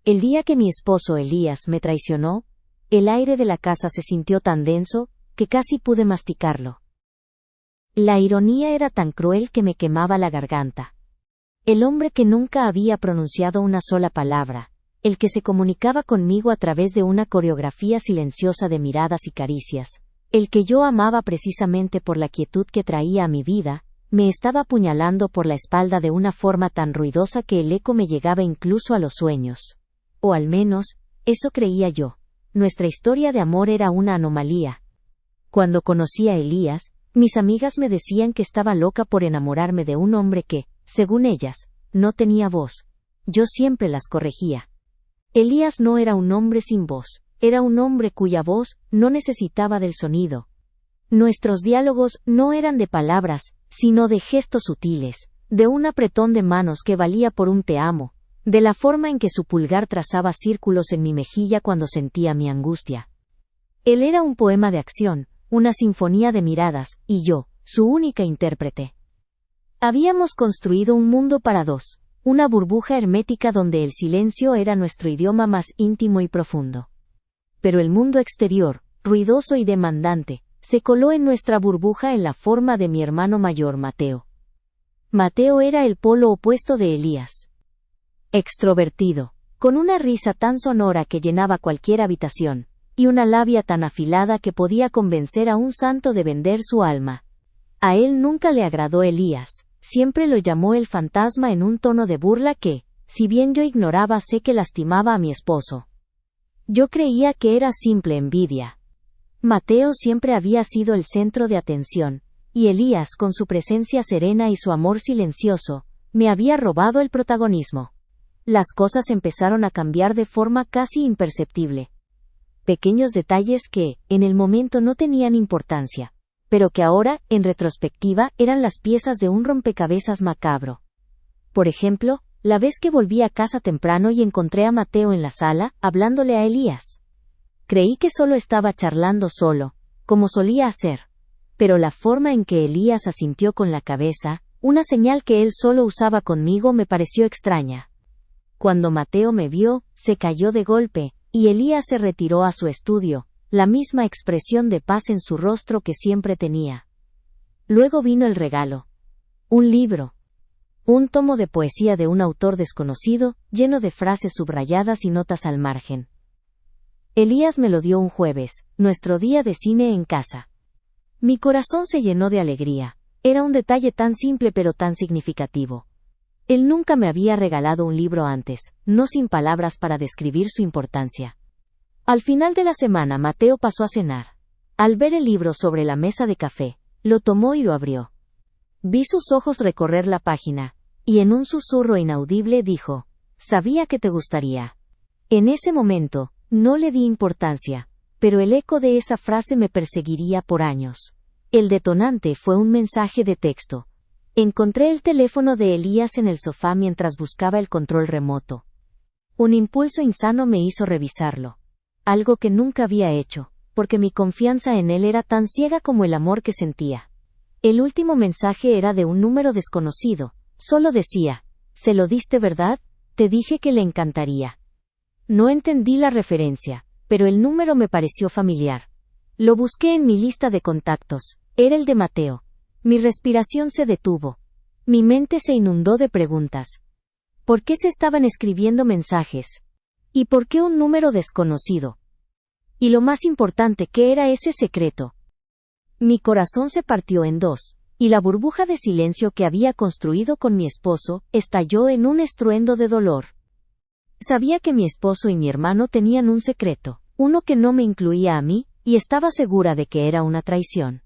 El día que mi esposo Elías me traicionó, el aire de la casa se sintió tan denso que casi pude masticarlo. La ironía era tan cruel que me quemaba la garganta. El hombre que nunca había pronunciado una sola palabra, el que se comunicaba conmigo a través de una coreografía silenciosa de miradas y caricias, el que yo amaba precisamente por la quietud que traía a mi vida, me estaba apuñalando por la espalda de una forma tan ruidosa que el eco me llegaba incluso a los sueños. O al menos, eso creía yo. Nuestra historia de amor era una anomalía. Cuando conocí a Elías, mis amigas me decían que estaba loca por enamorarme de un hombre que, según ellas, no tenía voz. Yo siempre las corregía. Elías no era un hombre sin voz, era un hombre cuya voz no necesitaba del sonido. Nuestros diálogos no eran de palabras, sino de gestos sutiles, de un apretón de manos que valía por un te amo, de la forma en que su pulgar trazaba círculos en mi mejilla cuando sentía mi angustia. Él era un poema de acción, una sinfonía de miradas, y yo, su única intérprete. Habíamos construido un mundo para dos, una burbuja hermética donde el silencio era nuestro idioma más íntimo y profundo. Pero el mundo exterior, ruidoso y demandante, se coló en nuestra burbuja en la forma de mi hermano mayor Mateo. Mateo era el polo opuesto de Elías. Extrovertido, con una risa tan sonora que llenaba cualquier habitación, y una labia tan afilada que podía convencer a un santo de vender su alma. A él nunca le agradó Elías, siempre lo llamó el fantasma en un tono de burla que, si bien yo ignoraba, sé que lastimaba a mi esposo. Yo creía que era simple envidia. Mateo siempre había sido el centro de atención, y Elías, con su presencia serena y su amor silencioso, me había robado el protagonismo. Las cosas empezaron a cambiar de forma casi imperceptible. Pequeños detalles que, en el momento no tenían importancia, pero que ahora, en retrospectiva, eran las piezas de un rompecabezas macabro. Por ejemplo, la vez que volví a casa temprano y encontré a Mateo en la sala, hablándole a Elías. Creí que solo estaba charlando solo, como solía hacer. Pero la forma en que Elías asintió con la cabeza, una señal que él solo usaba conmigo, me pareció extraña. Cuando Mateo me vio, se cayó de golpe, y Elías se retiró a su estudio, la misma expresión de paz en su rostro que siempre tenía. Luego vino el regalo. Un libro. Un tomo de poesía de un autor desconocido, lleno de frases subrayadas y notas al margen. Elías me lo dio un jueves, nuestro día de cine en casa. Mi corazón se llenó de alegría. Era un detalle tan simple pero tan significativo. Él nunca me había regalado un libro antes, no sin palabras para describir su importancia. Al final de la semana Mateo pasó a cenar. Al ver el libro sobre la mesa de café, lo tomó y lo abrió. Vi sus ojos recorrer la página, y en un susurro inaudible dijo, «Sabía que te gustaría». En ese momento, no le di importancia, pero el eco de esa frase me perseguiría por años. El detonante fue un mensaje de texto. Encontré el teléfono de Elías en el sofá mientras buscaba el control remoto. Un impulso insano me hizo revisarlo. Algo que nunca había hecho, porque mi confianza en él era tan ciega como el amor que sentía. El último mensaje era de un número desconocido. Solo decía, «¿Se lo diste, verdad? Te dije que le encantaría». No entendí la referencia, pero el número me pareció familiar. Lo busqué en mi lista de contactos. Era el de Mateo. Mi respiración se detuvo. Mi mente se inundó de preguntas. ¿Por qué se estaban escribiendo mensajes? ¿Y por qué un número desconocido? Y lo más importante, ¿qué era ese secreto? Mi corazón se partió en dos, y la burbuja de silencio que había construido con mi esposo estalló en un estruendo de dolor. Sabía que mi esposo y mi hermano tenían un secreto, uno que no me incluía a mí, y estaba segura de que era una traición.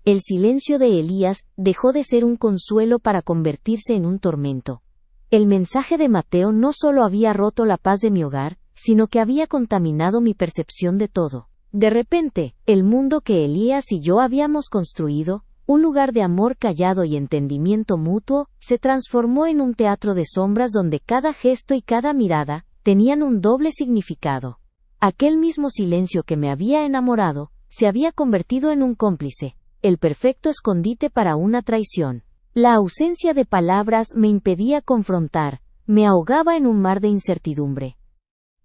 El silencio de Elías dejó de ser un consuelo para convertirse en un tormento. El mensaje de Mateo no solo había roto la paz de mi hogar, sino que había contaminado mi percepción de todo. De repente, el mundo que Elías y yo habíamos construido, un lugar de amor callado y entendimiento mutuo, se transformó en un teatro de sombras donde cada gesto y cada mirada tenían un doble significado. Aquel mismo silencio que me había enamorado, se había convertido en un cómplice, el perfecto escondite para una traición. La ausencia de palabras me impedía confrontar, me ahogaba en un mar de incertidumbre.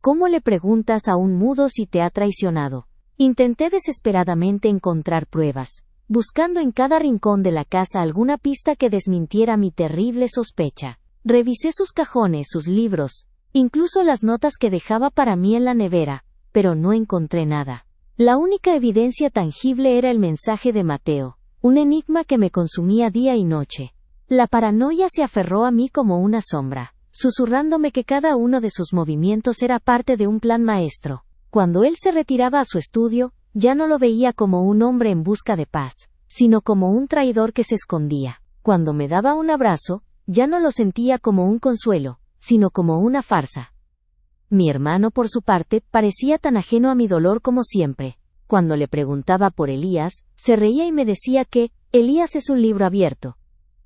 ¿Cómo le preguntas a un mudo si te ha traicionado? Intenté desesperadamente encontrar pruebas, buscando en cada rincón de la casa alguna pista que desmintiera mi terrible sospecha. Revisé sus cajones, sus libros, incluso las notas que dejaba para mí en la nevera, pero no encontré nada. La única evidencia tangible era el mensaje de Mateo, un enigma que me consumía día y noche. La paranoia se aferró a mí como una sombra, susurrándome que cada uno de sus movimientos era parte de un plan maestro. Cuando él se retiraba a su estudio, ya no lo veía como un hombre en busca de paz, sino como un traidor que se escondía. Cuando me daba un abrazo, ya no lo sentía como un consuelo, sino como una farsa. Mi hermano, por su parte, parecía tan ajeno a mi dolor como siempre. Cuando le preguntaba por Elías, se reía y me decía que Elías es un libro abierto.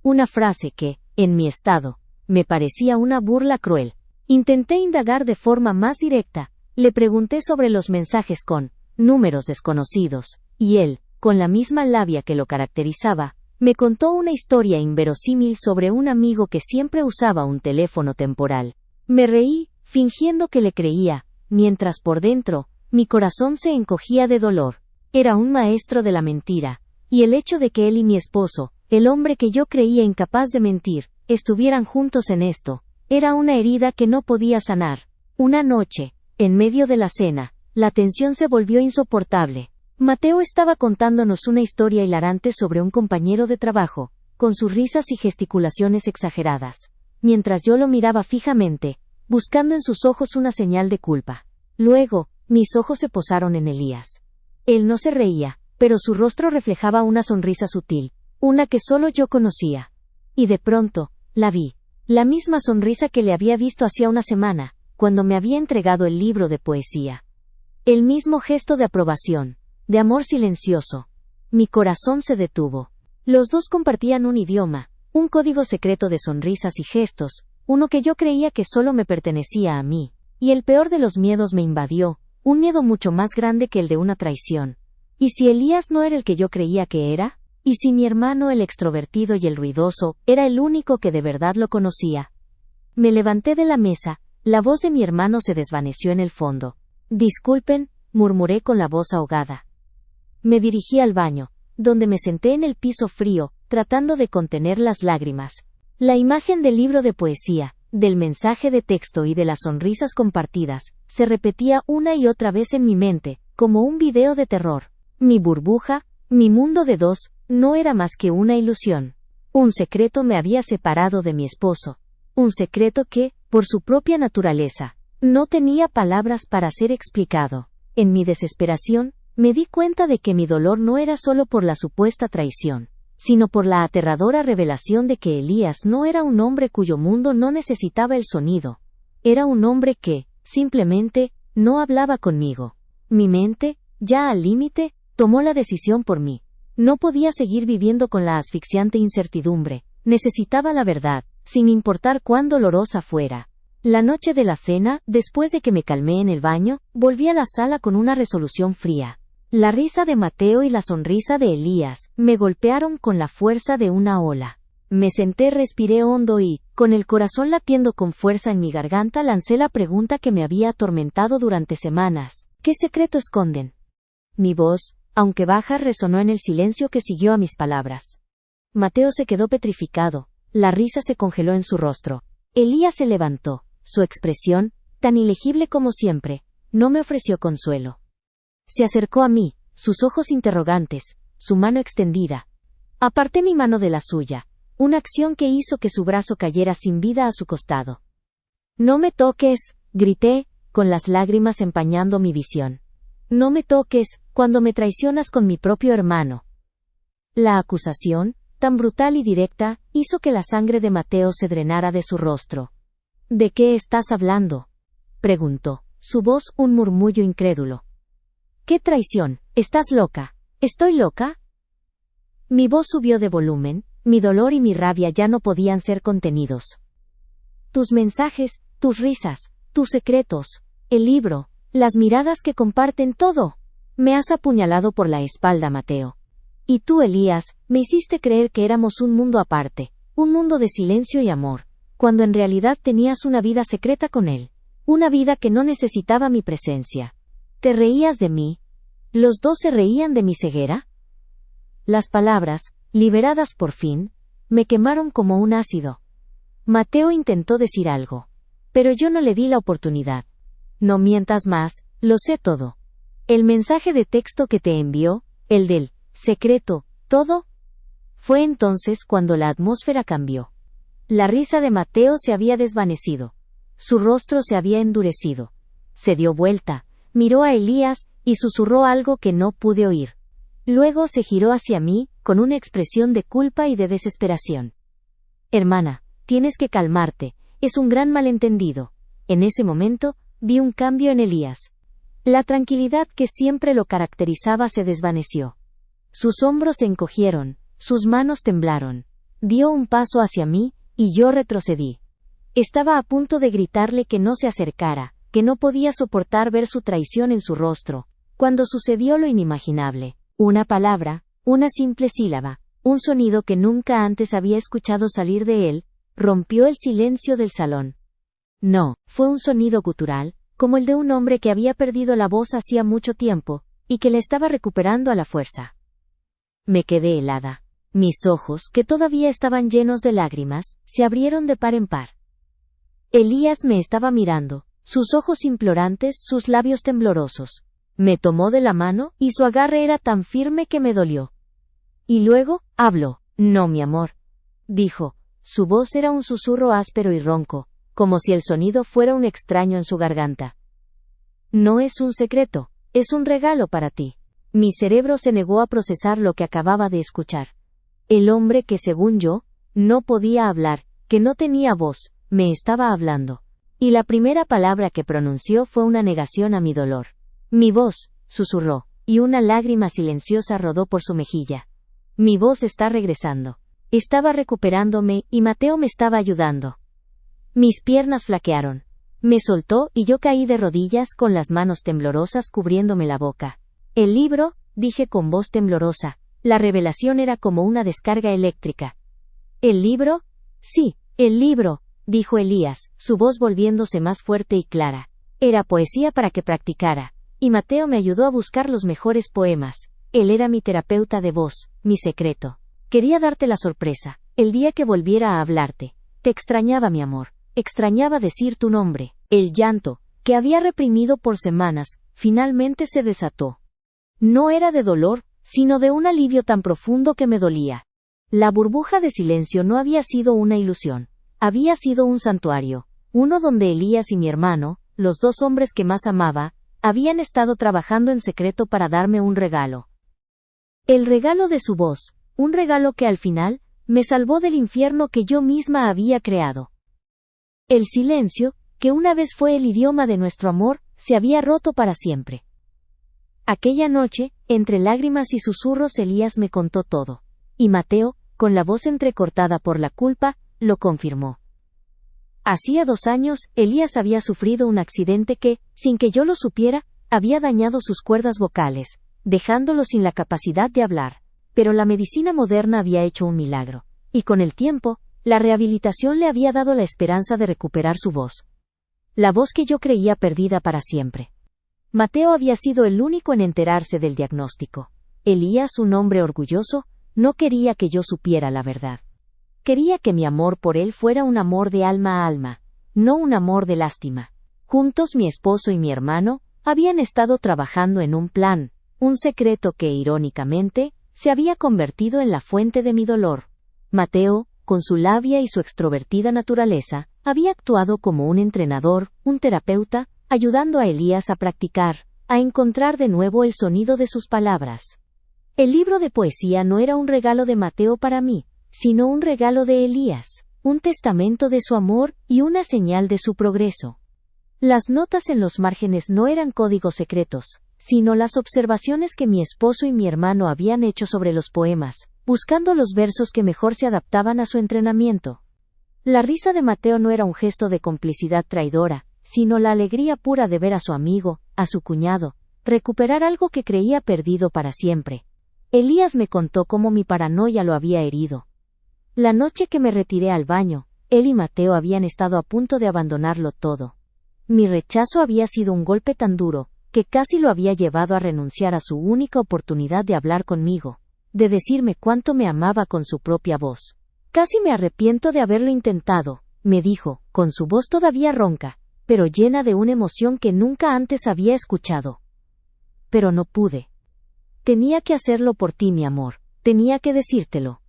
Una frase que, en mi estado, me parecía una burla cruel. Intenté indagar de forma más directa. Le pregunté sobre los mensajes con números desconocidos, y él, con la misma labia que lo caracterizaba, me contó una historia inverosímil sobre un amigo que siempre usaba un teléfono temporal. Me reí, fingiendo que le creía, mientras por dentro, mi corazón se encogía de dolor. Era un maestro de la mentira, y el hecho de que él y mi esposo, el hombre que yo creía incapaz de mentir, estuvieran juntos en esto, era una herida que no podía sanar. Una noche, en medio de la cena, la tensión se volvió insoportable. Mateo estaba contándonos una historia hilarante sobre un compañero de trabajo, con sus risas y gesticulaciones exageradas, mientras yo lo miraba fijamente, buscando en sus ojos una señal de culpa. Luego, mis ojos se posaron en Elías. Él no se reía, pero su rostro reflejaba una sonrisa sutil, una que solo yo conocía. Y de pronto, la vi. La misma sonrisa que le había visto hacía una semana, cuando me había entregado el libro de poesía. El mismo gesto de aprobación, de amor silencioso. Mi corazón se detuvo. Los dos compartían un idioma, un código secreto de sonrisas y gestos, uno que yo creía que solo me pertenecía a mí. Y el peor de los miedos me invadió, un miedo mucho más grande que el de una traición. ¿Y si Elías no era el que yo creía que era? ¿Y si mi hermano, el extrovertido y el ruidoso, era el único que de verdad lo conocía? Me levanté de la mesa, la voz de mi hermano se desvaneció en el fondo. Disculpen, murmuré con la voz ahogada. Me dirigí al baño, donde me senté en el piso frío, tratando de contener las lágrimas. La imagen del libro de poesía, del mensaje de texto y de las sonrisas compartidas, se repetía una y otra vez en mi mente, como un video de terror. Mi burbuja, mi mundo de dos, no era más que una ilusión. Un secreto me había separado de mi esposo. Un secreto que, por su propia naturaleza, no tenía palabras para ser explicado. En mi desesperación, me di cuenta de que mi dolor no era solo por la supuesta traición, sino por la aterradora revelación de que Elías no era un hombre cuyo mundo no necesitaba el sonido. Era un hombre que, simplemente, no hablaba conmigo. Mi mente, ya al límite, tomó la decisión por mí. No podía seguir viviendo con la asfixiante incertidumbre. Necesitaba la verdad, sin importar cuán dolorosa fuera. La noche de la cena, después de que me calmé en el baño, volví a la sala con una resolución fría. La risa de Mateo y la sonrisa de Elías me golpearon con la fuerza de una ola. Me senté, respiré hondo y, con el corazón latiendo con fuerza en mi garganta, lancé la pregunta que me había atormentado durante semanas. ¿Qué secreto esconden? Mi voz, aunque baja, resonó en el silencio que siguió a mis palabras. Mateo se quedó petrificado, la risa se congeló en su rostro. Elías se levantó, su expresión, tan ilegible como siempre, no me ofreció consuelo. Se acercó a mí, sus ojos interrogantes, su mano extendida. Aparté mi mano de la suya, una acción que hizo que su brazo cayera sin vida a su costado. No me toques, grité, con las lágrimas empañando mi visión. No me toques, cuando me traicionas con mi propio hermano. La acusación, tan brutal y directa, hizo que la sangre de Mateo se drenara de su rostro. ¿De qué estás hablando?, preguntó, su voz un murmullo incrédulo. ¿Qué traición? ¿Estás loca? ¿Estoy loca? Mi voz subió de volumen, mi dolor y mi rabia ya no podían ser contenidos. Tus mensajes, tus risas, tus secretos, el libro, las miradas que comparten, todo. Me has apuñalado por la espalda, Mateo. Y tú, Elías, me hiciste creer que éramos un mundo aparte, un mundo de silencio y amor, cuando en realidad tenías una vida secreta con él. Una vida que no necesitaba mi presencia. ¿Te reías de mí? ¿Los dos se reían de mi ceguera? Las palabras, liberadas por fin, me quemaron como un ácido. Mateo intentó decir algo, pero yo no le di la oportunidad. No mientas más, lo sé todo. El mensaje de texto que te envió, el del secreto, todo. Fue entonces cuando la atmósfera cambió. La risa de Mateo se había desvanecido. Su rostro se había endurecido. Se dio vuelta, miró a Elías y susurró algo que no pude oír. Luego se giró hacia mí, con una expresión de culpa y de desesperación. Hermana, tienes que calmarte, es un gran malentendido. En ese momento, vi un cambio en Elías. La tranquilidad que siempre lo caracterizaba se desvaneció. Sus hombros se encogieron, sus manos temblaron. Dio un paso hacia mí, y yo retrocedí. Estaba a punto de gritarle que no se acercara, que no podía soportar ver su traición en su rostro, cuando sucedió lo inimaginable. Una palabra, una simple sílaba, un sonido que nunca antes había escuchado salir de él, rompió el silencio del salón. No, fue un sonido gutural, como el de un hombre que había perdido la voz hacía mucho tiempo, y que la estaba recuperando a la fuerza. Me quedé helada. Mis ojos, que todavía estaban llenos de lágrimas, se abrieron de par en par. Elías me estaba mirando, sus ojos implorantes, sus labios temblorosos. Me tomó de la mano, y su agarre era tan firme que me dolió. Y luego, habló. No, mi amor, dijo. Su voz era un susurro áspero y ronco, como si el sonido fuera un extraño en su garganta. No es un secreto, es un regalo para ti. Mi cerebro se negó a procesar lo que acababa de escuchar. El hombre que, según yo, no podía hablar, que no tenía voz, me estaba hablando. Y la primera palabra que pronunció fue una negación a mi dolor. Mi voz, susurró, y una lágrima silenciosa rodó por su mejilla. Mi voz está regresando. Estaba recuperándome, y Mateo me estaba ayudando. Mis piernas flaquearon. Me soltó, y yo caí de rodillas con las manos temblorosas cubriéndome la boca. El libro, dije con voz temblorosa. La revelación era como una descarga eléctrica. ¿El libro? Sí, el libro, dijo Elías, su voz volviéndose más fuerte y clara. Era poesía para que practicara. Y Mateo me ayudó a buscar los mejores poemas. Él era mi terapeuta de voz, mi secreto. Quería darte la sorpresa, el día que volviera a hablarte. Te extrañaba, mi amor. Extrañaba decir tu nombre. El llanto, que había reprimido por semanas, finalmente se desató. No era de dolor, sino de un alivio tan profundo que me dolía. La burbuja de silencio no había sido una ilusión. Había sido un santuario, uno donde Elías y mi hermano, los dos hombres que más amaba, habían estado trabajando en secreto para darme un regalo. El regalo de su voz, un regalo que al final, me salvó del infierno que yo misma había creado. El silencio, que una vez fue el idioma de nuestro amor, se había roto para siempre. Aquella noche, entre lágrimas y susurros, Elías me contó todo. Y Mateo, con la voz entrecortada por la culpa, lo confirmó. Hacía 2 años, Elías había sufrido un accidente que, sin que yo lo supiera, había dañado sus cuerdas vocales, dejándolo sin la capacidad de hablar. Pero la medicina moderna había hecho un milagro, y con el tiempo, la rehabilitación le había dado la esperanza de recuperar su voz. La voz que yo creía perdida para siempre. Mateo había sido el único en enterarse del diagnóstico. Elías, un hombre orgulloso, no quería que yo supiera la verdad. Quería que mi amor por él fuera un amor de alma a alma, no un amor de lástima. Juntos mi esposo y mi hermano habían estado trabajando en un plan, un secreto que, irónicamente, se había convertido en la fuente de mi dolor. Mateo, con su labia y su extrovertida naturaleza, había actuado como un entrenador, un terapeuta, ayudando a Elías a practicar, a encontrar de nuevo el sonido de sus palabras. El libro de poesía no era un regalo de Mateo para mí, sino un regalo de Elías, un testamento de su amor y una señal de su progreso. Las notas en los márgenes no eran códigos secretos, sino las observaciones que mi esposo y mi hermano habían hecho sobre los poemas, buscando los versos que mejor se adaptaban a su entrenamiento. La risa de Mateo no era un gesto de complicidad traidora, sino la alegría pura de ver a su amigo, a su cuñado, recuperar algo que creía perdido para siempre. Elías me contó cómo mi paranoia lo había herido. La noche que me retiré al baño, él y Mateo habían estado a punto de abandonarlo todo. Mi rechazo había sido un golpe tan duro, que casi lo había llevado a renunciar a su única oportunidad de hablar conmigo, de decirme cuánto me amaba con su propia voz. Casi me arrepiento de haberlo intentado, me dijo, con su voz todavía ronca, pero llena de una emoción que nunca antes había escuchado. Pero no pude. Tenía que hacerlo por ti, mi amor, tenía que decírtelo.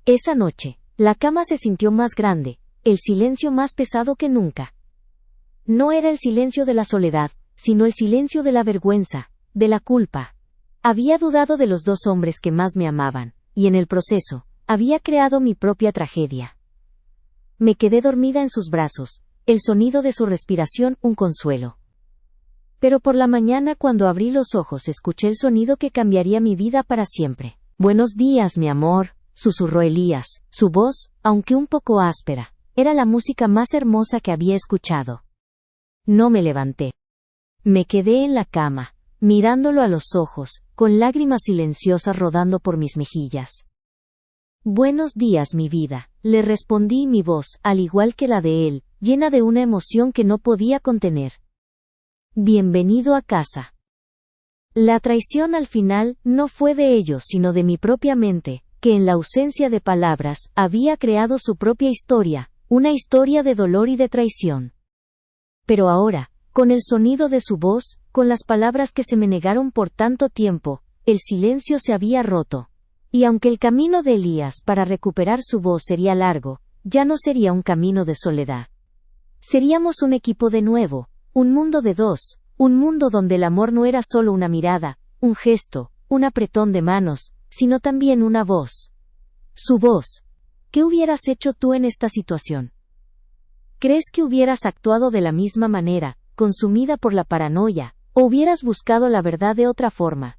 Esa noche, la cama se sintió más grande, el silencio más pesado que nunca. No era el silencio de la soledad, sino el silencio de la vergüenza, de la culpa. Había dudado de los dos hombres que más me amaban, y en el proceso, había creado mi propia tragedia. Me quedé dormida en sus brazos, el sonido de su respiración un consuelo. Pero por la mañana cuando abrí los ojos escuché el sonido que cambiaría mi vida para siempre. Buenos días, mi amor, susurró Elías, su voz, aunque un poco áspera, era la música más hermosa que había escuchado. No me levanté. Me quedé en la cama, mirándolo a los ojos, con lágrimas silenciosas rodando por mis mejillas. Buenos días, mi vida, le respondí, mi voz, al igual que la de él, llena de una emoción que no podía contener. Bienvenido a casa. La traición al final no fue de ellos sino de mi propia mente, que en la ausencia de palabras, había creado su propia historia, una historia de dolor y de traición. Pero ahora, con el sonido de su voz, con las palabras que se me negaron por tanto tiempo, el silencio se había roto. Y aunque el camino de Elías para recuperar su voz sería largo, ya no sería un camino de soledad. Seríamos un equipo de nuevo, un mundo de dos, un mundo donde el amor no era solo una mirada, un gesto, un apretón de manos, sino también una voz. Su voz. ¿Qué hubieras hecho tú en esta situación? ¿Crees que hubieras actuado de la misma manera, consumida por la paranoia, o hubieras buscado la verdad de otra forma?